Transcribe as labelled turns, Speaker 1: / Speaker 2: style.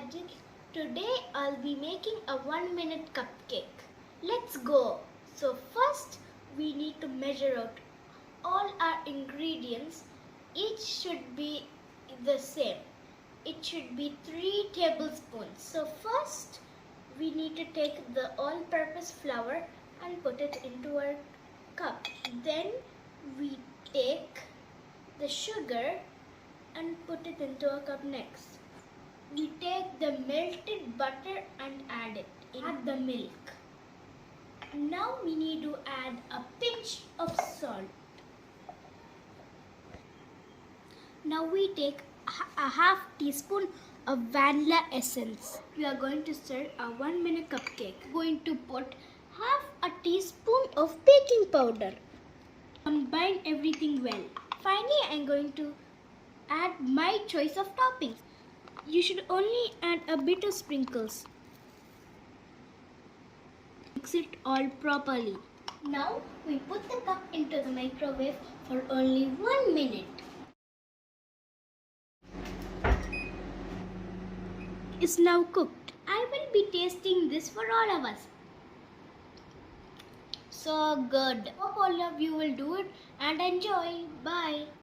Speaker 1: Ajit. Today I'll be making a 1-minute cupcake. Let's go. So first we need to measure out all our ingredients. Each should be the same. It should be 3 tablespoons. So first we need to take the all-purpose flour and put it into our cup. Then we take the sugar and put it into a cup next. We take the melted butter and add it. Add the milk. Now we need to add a pinch of salt. Now we take a half teaspoon of vanilla essence. We are going to serve a 1-minute cupcake. Going to put half a teaspoon of baking powder. Combine everything well. Finally, I am going to add my choice of toppings. You should only add a bit of sprinkles. Mix it all properly. Now we put the cup into the microwave for only 1 minute. It's now cooked. I will be tasting this for all of us. So good. Hope all of you will do it and enjoy. Bye.